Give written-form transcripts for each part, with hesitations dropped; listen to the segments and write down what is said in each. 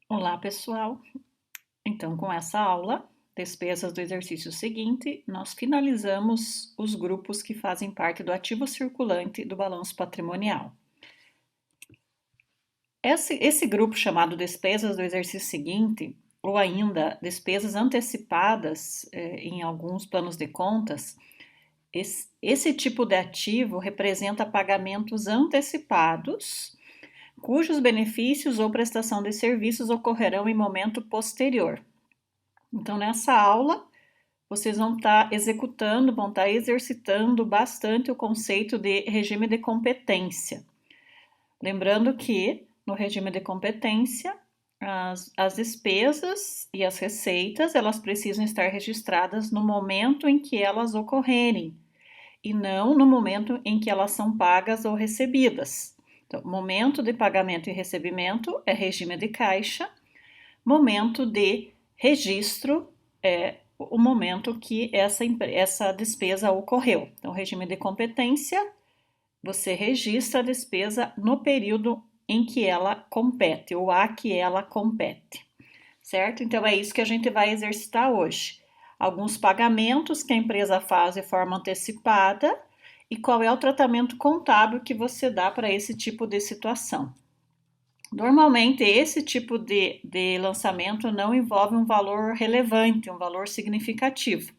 Olá, pessoal! Então, com essa aula, despesas do exercício seguinte, nós finalizamos os grupos que fazem parte do ativo circulante do balanço patrimonial. Esse grupo chamado despesas do exercício seguinte, ou ainda despesas antecipadas em alguns planos de contas, esse tipo de ativo representa pagamentos antecipados cujos benefícios ou prestação de serviços ocorrerão em momento posterior. Então, nessa aula, vocês vão estar executando, vão estar exercitando bastante o conceito de regime de competência. Lembrando que, no regime de competência, as despesas e as receitas, elas precisam estar registradas no momento em que elas ocorrerem, e não no momento em que elas são pagas ou recebidas. Então, momento de pagamento e recebimento é regime de caixa, momento de registro é o momento que essa despesa ocorreu. Então, regime de competência, você registra a despesa no período em que ela compete ou a que ela compete, certo? Então, é isso que a gente vai exercitar hoje. Alguns pagamentos que a empresa faz de forma antecipada e qual é o tratamento contábil que você dá para esse tipo de situação. Normalmente, esse tipo de lançamento não envolve um valor relevante, um valor significativo,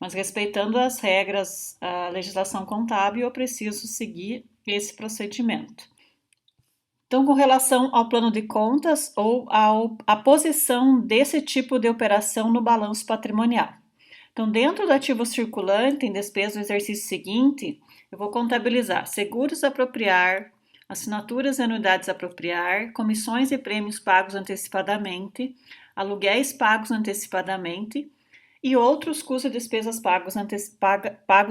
mas respeitando as regras, a legislação contábil, eu preciso seguir esse procedimento. Então, com relação ao plano de contas ou à posição desse tipo de operação no balanço patrimonial. Então, dentro do ativo circulante, em despesa do exercício seguinte, eu vou contabilizar seguros a apropriar, assinaturas e anuidades a apropriar, comissões e prêmios pagos antecipadamente, aluguéis pagos antecipadamente e outros custos e despesas pagos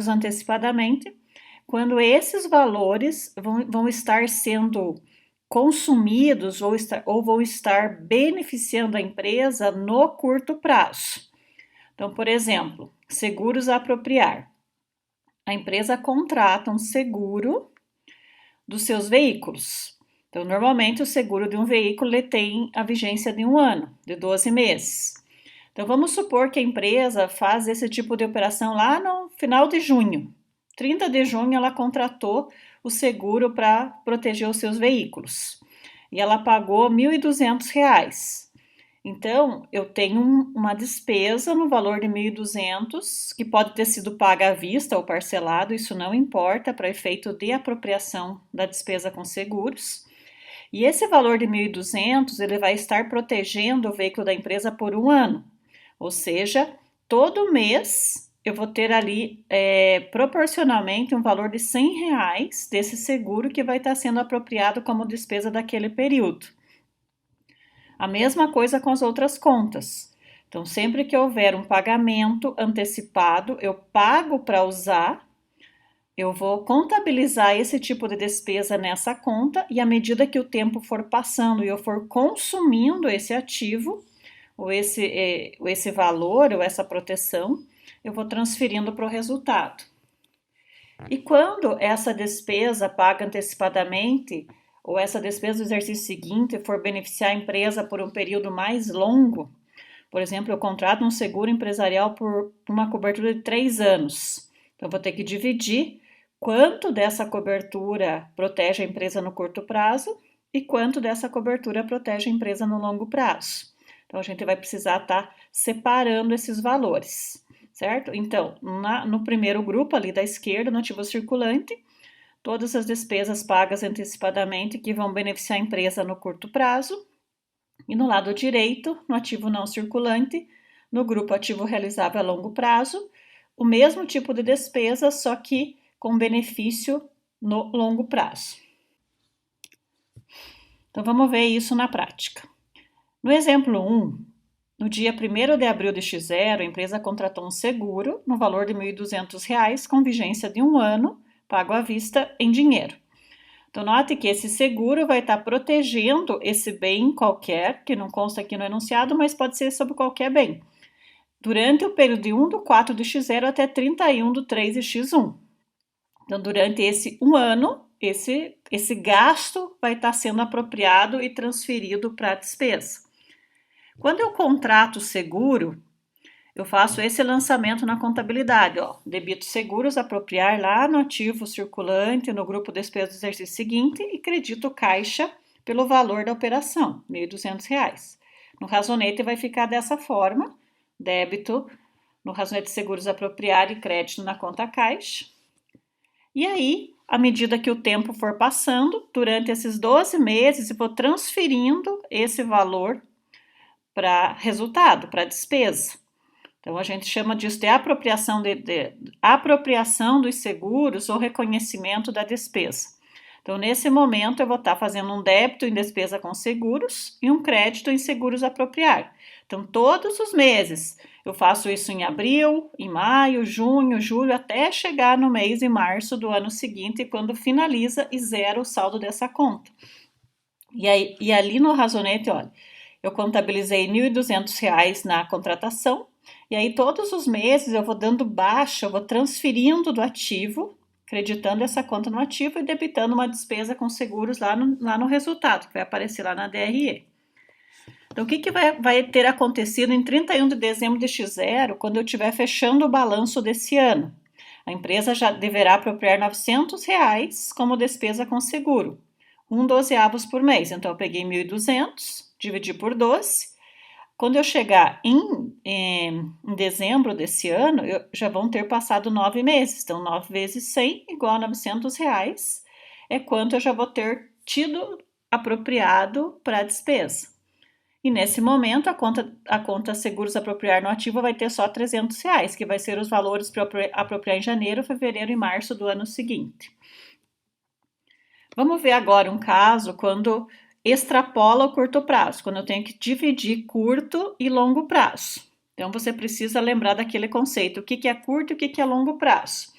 antecipadamente, quando esses valores vão estar sendo consumidos ou vão estar beneficiando a empresa no curto prazo. Então, por exemplo, seguros a apropriar. A empresa contrata um seguro dos seus veículos. Então, normalmente o seguro de um veículo tem a vigência de 1 ano, de 12 meses. Então, vamos supor que a empresa faz esse tipo de operação lá no final de junho. 30 de junho ela contratou o seguro para proteger os seus veículos. E ela pagou R$ 1.200. Então, eu tenho uma despesa no valor de 1.200, que pode ter sido paga à vista ou parcelado, isso não importa, para efeito de apropriação da despesa com seguros. E esse valor de 1.200, ele vai estar protegendo o veículo da empresa por 1 ano. Ou seja, todo mês eu vou ter ali proporcionalmente um valor de R$ 100 desse seguro que vai estar sendo apropriado como despesa daquele período. A mesma coisa com as outras contas. Então, sempre que houver um pagamento antecipado, eu pago para usar, eu vou contabilizar esse tipo de despesa nessa conta e à medida que o tempo for passando e eu for consumindo esse ativo, ou esse valor, ou essa proteção, eu vou transferindo para o resultado. E quando essa despesa paga antecipadamente, ou essa despesa do exercício seguinte for beneficiar a empresa por um período mais longo, por exemplo, eu contrato um seguro empresarial por uma cobertura de 3 anos. Então, eu vou ter que dividir quanto dessa cobertura protege a empresa no curto prazo e quanto dessa cobertura protege a empresa no longo prazo. Então, a gente vai precisar estar separando esses valores, certo? Então, no primeiro grupo ali da esquerda, no ativo circulante, todas as despesas pagas antecipadamente que vão beneficiar a empresa no curto prazo. E no lado direito, no ativo não circulante, no grupo ativo realizável a longo prazo, o mesmo tipo de despesa, só que com benefício no longo prazo. Então, vamos ver isso na prática. No exemplo 1, no dia 1º de abril de X0, a empresa contratou um seguro no valor de R$ 1.200 com vigência de 1 ano, pago à vista em dinheiro. Então, note que esse seguro vai estar protegendo esse bem qualquer, que não consta aqui no enunciado, mas pode ser sobre qualquer bem, durante o período de 1 de 4 de X0 até 31 de 3 de X1. Então, durante esse 1 ano, esse gasto vai estar sendo apropriado e transferido para a despesa. Quando eu contrato seguro, eu faço esse lançamento na contabilidade, ó, debito seguros apropriar lá no ativo circulante, no grupo despesas do exercício seguinte e credito caixa pelo valor da operação, R$ 1.200. No razonete vai ficar dessa forma, débito no razonete seguros apropriar e crédito na conta caixa. E aí, à medida que o tempo for passando, durante esses 12 meses, eu vou transferindo esse valor para resultado, para despesa. Então, a gente chama disso de apropriação dos seguros ou reconhecimento da despesa. Então, nesse momento, eu vou estar fazendo um débito em despesa com seguros e um crédito em seguros apropriar. Então, todos os meses, eu faço isso em abril, em maio, junho, julho, até chegar no mês de março do ano seguinte, quando finaliza e zera o saldo dessa conta. E ali no razonete, olha, eu contabilizei R$ 1.200 na contratação, e aí todos os meses eu vou dando baixa, eu vou transferindo do ativo, creditando essa conta no ativo e debitando uma despesa com seguros lá no resultado, que vai aparecer lá na DRE. Então, o que vai ter acontecido em 31 de dezembro de X0, quando eu estiver fechando o balanço desse ano? A empresa já deverá apropriar R$ 900 como despesa com seguro, 1/12 por mês. Então, eu peguei 1.200, dividi por 12. Quando eu chegar em dezembro desse ano, já vão ter passado 9 meses. Então, 9 vezes 100 igual a R$ 900 é quanto eu já vou ter tido apropriado para a despesa. E nesse momento, a conta seguros apropriar no ativo vai ter só R$ 300, que vai ser os valores para apropriar em janeiro, fevereiro e março do ano seguinte. Vamos ver agora um caso quando extrapola o curto prazo, quando eu tenho que dividir curto e longo prazo. Então, você precisa lembrar daquele conceito, o que é curto e o que é longo prazo.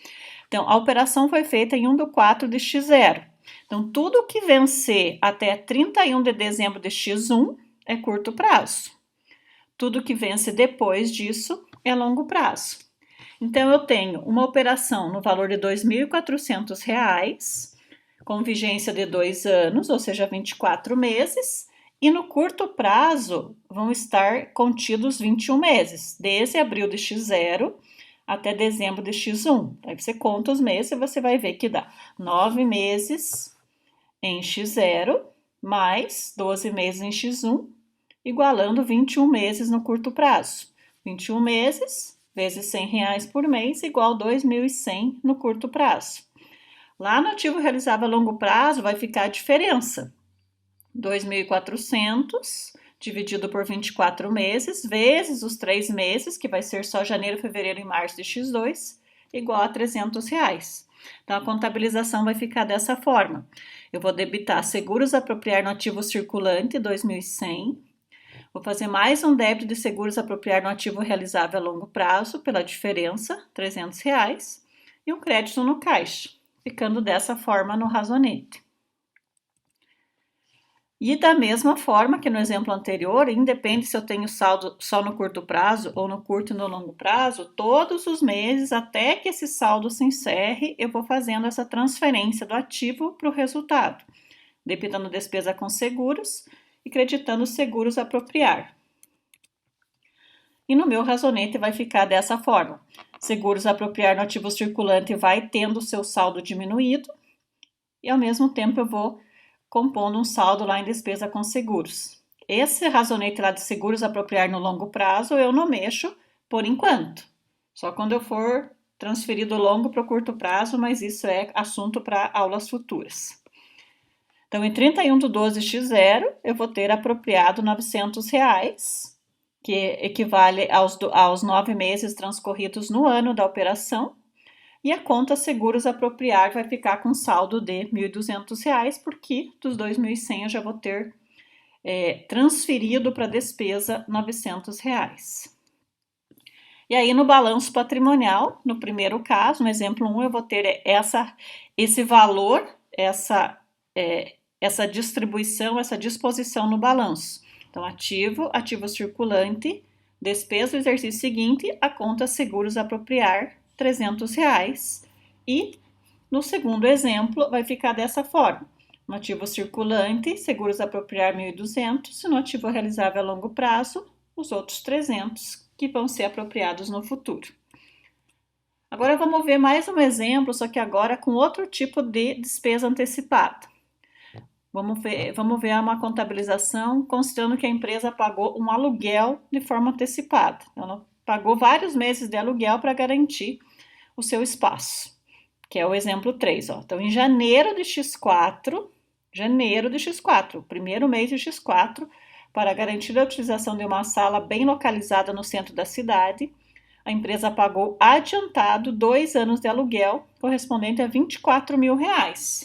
Então, a operação foi feita em 1/4 de X0. Então, tudo que vencer até 31 de dezembro de X1 é curto prazo. Tudo que vence depois disso é longo prazo. Então, eu tenho uma operação no valor de R$ 2.400, com vigência de 2 anos, ou seja, 24 meses, e no curto prazo vão estar contidos 21 meses, desde abril de X0 até dezembro de X1. Aí você conta os meses e você vai ver que dá 9 meses em X0, mais 12 meses em X1, igualando 21 meses no curto prazo. 21 meses vezes R$ 100 por mês, igual 2.100 no curto prazo. Lá no ativo realizável a longo prazo vai ficar a diferença. 2.400 dividido por 24 meses, vezes os 3 meses, que vai ser só janeiro, fevereiro e março de X2, igual a R$ 300. Então, a contabilização vai ficar dessa forma. Eu vou debitar seguros apropriar no ativo circulante, 2.100. Vou fazer mais um débito de seguros apropriar no ativo realizável a longo prazo, pela diferença, R$ 300. E um crédito no caixa, ficando dessa forma no razonete. E da mesma forma que no exemplo anterior, independe se eu tenho saldo só no curto prazo ou no curto e no longo prazo, todos os meses, até que esse saldo se encerre, eu vou fazendo essa transferência do ativo para o resultado, debitando despesa com seguros e creditando seguros apropriar. E no meu razonete vai ficar dessa forma. Seguros apropriar no ativo circulante vai tendo o seu saldo diminuído e ao mesmo tempo eu vou compondo um saldo lá em despesa com seguros. Esse razonete lá de seguros apropriar no longo prazo eu não mexo por enquanto. Só quando eu for transferir do longo para o curto prazo, mas isso é assunto para aulas futuras. Então, em 31/12/X0, eu vou ter apropriado R$ 900, que equivale aos 9 meses transcorridos no ano da operação, e a conta seguros apropriar vai ficar com saldo de R$ 1.200, porque dos 2.100 eu já vou ter transferido para despesa R$ 900. E aí, no balanço patrimonial, no primeiro caso, no exemplo 1, eu vou ter esse valor, essa distribuição, essa disposição no balanço. Então, ativo circulante, despesa do exercício seguinte, a conta seguros apropriar, R$ 300. E no segundo exemplo, vai ficar dessa forma. No ativo circulante, seguros apropriar 1.200, e no ativo realizável a longo prazo, os outros 300 que vão ser apropriados no futuro. Agora vamos ver mais um exemplo, só que agora com outro tipo de despesa antecipada. Vamos ver uma contabilização considerando que a empresa pagou um aluguel de forma antecipada. Ela pagou vários meses de aluguel para garantir o seu espaço, que é o exemplo 3. Ó. Então, em janeiro de X4, primeiro mês de X4, para garantir a utilização de uma sala bem localizada no centro da cidade, a empresa pagou adiantado 2 anos de aluguel, correspondente a R$24 mil.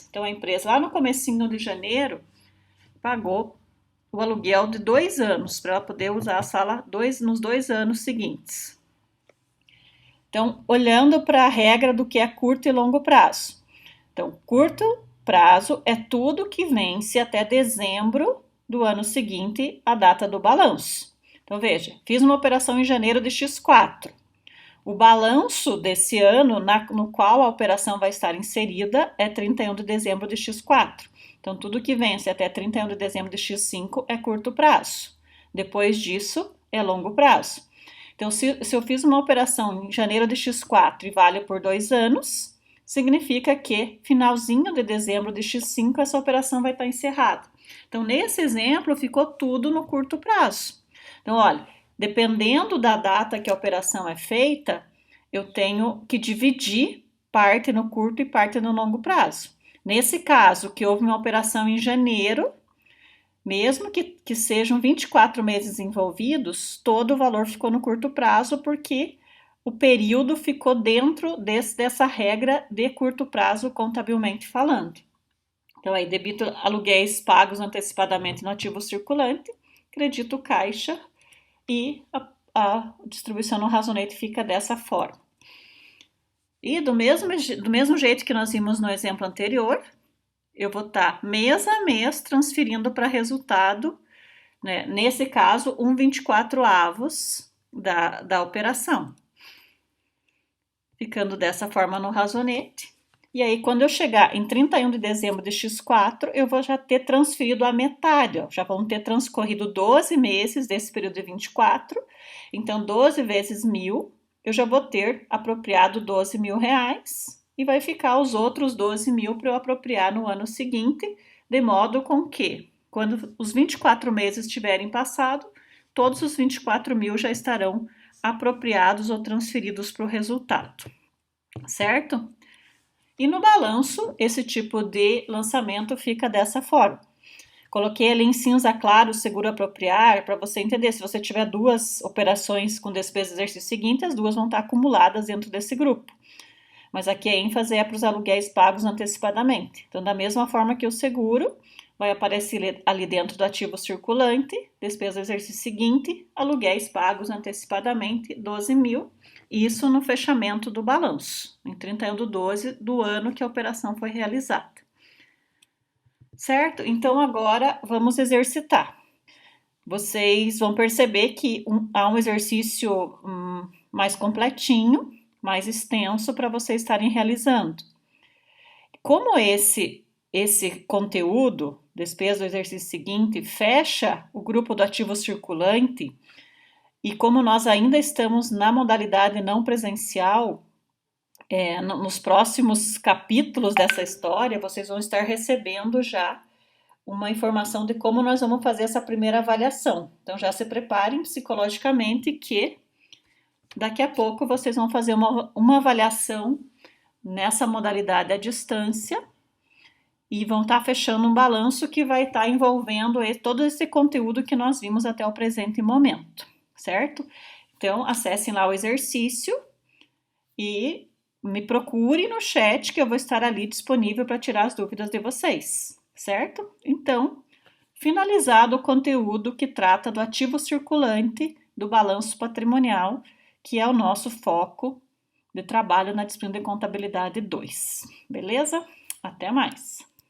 Então, a empresa, lá no comecinho de janeiro, pagou o aluguel de 2 anos, para ela poder usar a sala nos 2 anos seguintes. Então, olhando para a regra do que é curto e longo prazo. Então, curto prazo é tudo que vence até dezembro do ano seguinte, a data do balanço. Então, veja, fiz uma operação em janeiro de X4. O balanço desse ano, no qual a operação vai estar inserida, é 31 de dezembro de X4. Então, tudo que vence até 31 de dezembro de X5 é curto prazo. Depois disso, é longo prazo. Então, se eu fiz uma operação em janeiro de X4 e vale por 2 anos, significa que finalzinho de dezembro de X5 essa operação vai estar encerrada. Então, nesse exemplo, ficou tudo no curto prazo. Então, olha, dependendo da data que a operação é feita, eu tenho que dividir parte no curto e parte no longo prazo. Nesse caso, que houve uma operação em janeiro, mesmo que sejam 24 meses envolvidos, todo o valor ficou no curto prazo, porque o período ficou dentro dessa regra de curto prazo, contabilmente falando. Então, aí, debito aluguéis pagos antecipadamente no ativo circulante, credito caixa, e a distribuição no razonete fica dessa forma. E do mesmo jeito que nós vimos no exemplo anterior, eu vou estar mês a mês transferindo para resultado, né, nesse caso, 1/24 da operação. Ficando dessa forma no razonete. E aí, quando eu chegar em 31 de dezembro de X4, eu vou já ter transferido a metade, ó. Já vão ter transcorrido 12 meses desse período de 24. Então, 12 vezes 1.000, eu já vou ter apropriado 12 mil reais e vai ficar os outros 12 mil para eu apropriar no ano seguinte, de modo com que, quando os 24 meses tiverem passado, todos os 24 mil já estarão apropriados ou transferidos para o resultado, certo? E no balanço, esse tipo de lançamento fica dessa forma. Coloquei ali em cinza claro o seguro apropriar para você entender. Se você tiver 2 operações com despesa do exercício seguinte, as 2 vão estar acumuladas dentro desse grupo. Mas aqui a ênfase é para os aluguéis pagos antecipadamente. Então, da mesma forma que o seguro, vai aparecer ali dentro do ativo circulante, despesa do exercício seguinte, aluguéis pagos antecipadamente, 12 mil. Isso no fechamento do balanço, em 31/12 do ano que a operação foi realizada. Certo? Então, agora vamos exercitar. Vocês vão perceber que há um exercício mais completinho, mais extenso para vocês estarem realizando. Como esse conteúdo, despesa do exercício seguinte, fecha o grupo do ativo circulante, e como nós ainda estamos na modalidade não presencial, nos próximos capítulos dessa história, vocês vão estar recebendo já uma informação de como nós vamos fazer essa primeira avaliação. Então, já se preparem psicologicamente que daqui a pouco vocês vão fazer uma avaliação nessa modalidade à distância e vão estar fechando um balanço que vai estar envolvendo todo esse conteúdo que nós vimos até o presente momento, certo? Então, acessem lá o exercício e me procure no chat que eu vou estar ali disponível para tirar as dúvidas de vocês, certo? Então, finalizado o conteúdo que trata do ativo circulante do balanço patrimonial, que é o nosso foco de trabalho na disciplina de contabilidade 2. Beleza? Até mais!